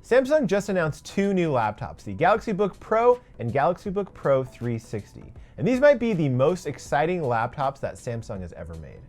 Samsung just announced two new laptops, the Galaxy Book Pro and Galaxy Book Pro 360. And these might be the most exciting laptops that Samsung has ever made.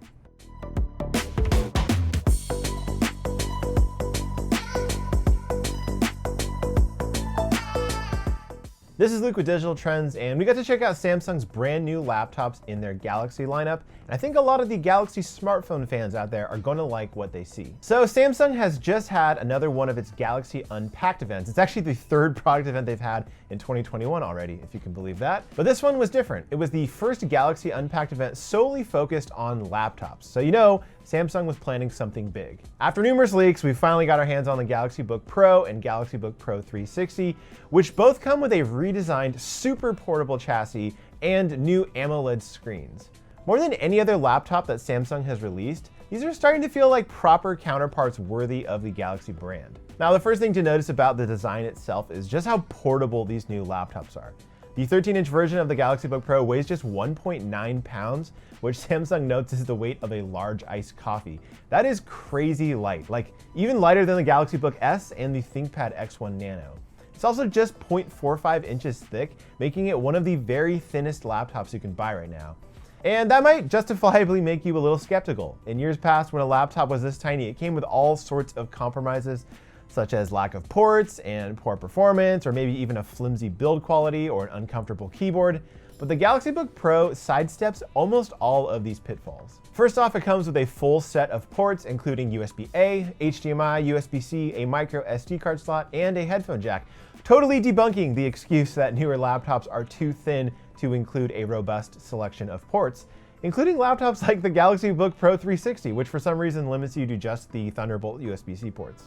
This is Luke with Digital Trends, and we got to check out Samsung's brand new laptops in their Galaxy lineup. And I think a lot of the Galaxy smartphone fans out there are going to like what they see. So Samsung has just had another one of its Galaxy Unpacked events. It's actually the third product event they've had in 2021 already, if you can believe that. But this one was different. It was the first Galaxy Unpacked event solely focused on laptops. So you know, Samsung was planning something big. After numerous leaks, we finally got our hands on the Galaxy Book Pro and Galaxy Book Pro 360, which both come with a redesigned super portable chassis and new AMOLED screens. More than any other laptop that Samsung has released, these are starting to feel like proper counterparts worthy of the Galaxy brand. Now, the first thing to notice about the design itself is just how portable these new laptops are. The 13-inch version of the Galaxy Book Pro weighs just 1.9 pounds, which Samsung notes is the weight of a large iced coffee. That is crazy light, like even lighter than the Galaxy Book S and the ThinkPad X1 Nano. It's also just 0.45 inches thick, making it one of the very thinnest laptops you can buy right now. And that might justifiably make you a little skeptical. In years past, when a laptop was this tiny, it came with all sorts of compromises, such as lack of ports and poor performance, or maybe even a flimsy build quality or an uncomfortable keyboard. But the Galaxy Book Pro sidesteps almost all of these pitfalls. First off, it comes with a full set of ports, including USB-A, HDMI, USB-C, a micro SD card slot, and a headphone jack, totally debunking the excuse that newer laptops are too thin to include a robust selection of ports, including laptops like the Galaxy Book Pro 360, which for some reason limits you to just the Thunderbolt USB-C ports.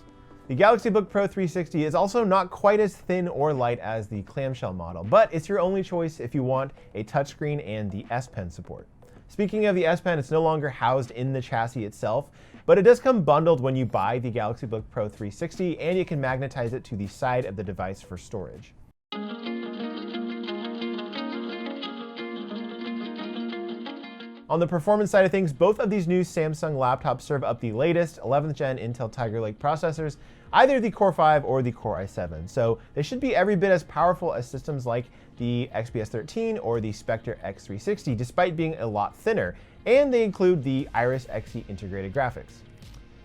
The Galaxy Book Pro 360 is also not quite as thin or light as the clamshell model, but it's your only choice if you want a touchscreen and the S Pen support. Speaking of the S Pen, it's no longer housed in the chassis itself, but it does come bundled when you buy the Galaxy Book Pro 360, and you can magnetize it to the side of the device for storage. On the performance side of things, both of these new Samsung laptops serve up the latest 11th gen Intel Tiger Lake processors, either the Core 5 or the Core i7. So they should be every bit as powerful as systems like the XPS 13 or the Spectre X360, despite being a lot thinner, and they include the Iris Xe integrated graphics.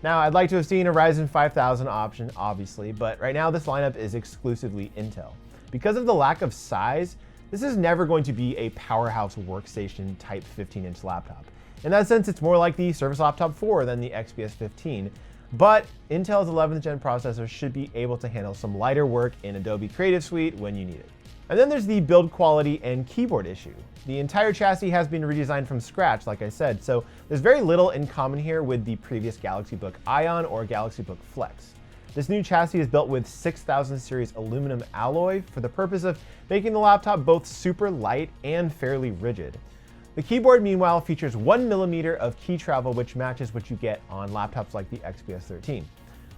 Now, I'd like to have seen a Ryzen 5000 option, obviously, but right now this lineup is exclusively Intel. Because of the lack of size, this is never going to be a powerhouse workstation type 15-inch laptop. In that sense, it's more like the Surface Laptop 4 than the XPS 15, but Intel's 11th gen processor should be able to handle some lighter work in Adobe Creative Suite when you need it. And then there's the build quality and keyboard issue. The entire chassis has been redesigned from scratch, like I said, so there's very little in common here with the previous Galaxy Book Ion or Galaxy Book Flex. This new chassis is built with 6000 series aluminum alloy for the purpose of making the laptop both super light and fairly rigid. The keyboard, meanwhile, features 1mm of key travel, which matches what you get on laptops like the XPS 13.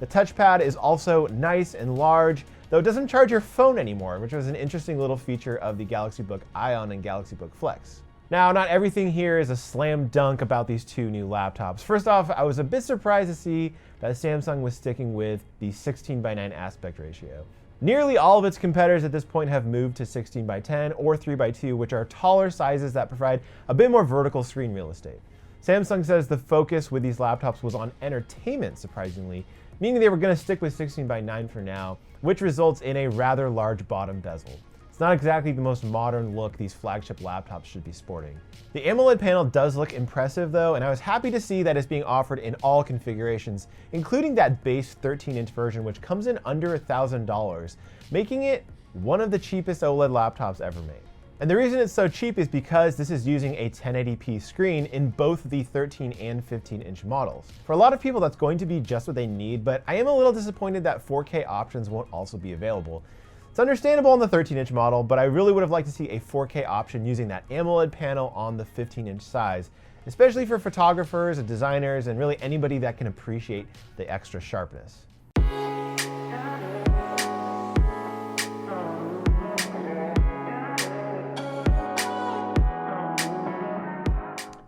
The touchpad is also nice and large, though it doesn't charge your phone anymore, which was an interesting little feature of the Galaxy Book Ion and Galaxy Book Flex. Now, not everything here is a slam dunk about these two new laptops. First off, I was a bit surprised to see that Samsung was sticking with the 16:9 aspect ratio. Nearly all of its competitors at this point have moved to 16:10 or 3:2, which are taller sizes that provide a bit more vertical screen real estate. Samsung says the focus with these laptops was on entertainment, surprisingly, meaning they were going to stick with 16:9 for now, which results in a rather large bottom bezel. It's not exactly the most modern look these flagship laptops should be sporting. The AMOLED panel does look impressive though, and I was happy to see that it's being offered in all configurations, including that base 13-inch version, which comes in under $1,000, making it one of the cheapest OLED laptops ever made. And the reason it's so cheap is because this is using a 1080p screen in both the 13 and 15-inch models. For a lot of people, that's going to be just what they need, but I am a little disappointed that 4K options won't also be available. It's understandable on the 13-inch model, but I really would have liked to see a 4K option using that AMOLED panel on the 15-inch size, especially for photographers and designers and really anybody that can appreciate the extra sharpness.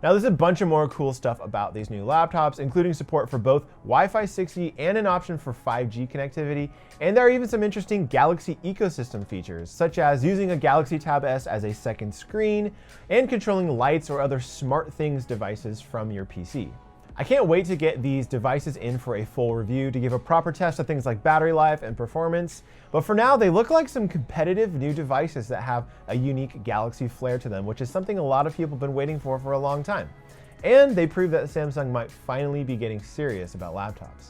Now there's a bunch of more cool stuff about these new laptops, including support for both Wi-Fi 6E and an option for 5G connectivity, and there are even some interesting Galaxy ecosystem features, such as using a Galaxy Tab S as a second screen and controlling lights or other SmartThings devices from your PC. I can't wait to get these devices in for a full review to give a proper test of things like battery life and performance, but for now they look like some competitive new devices that have a unique Galaxy flair to them, which is something a lot of people have been waiting for a long time. And they prove that Samsung might finally be getting serious about laptops.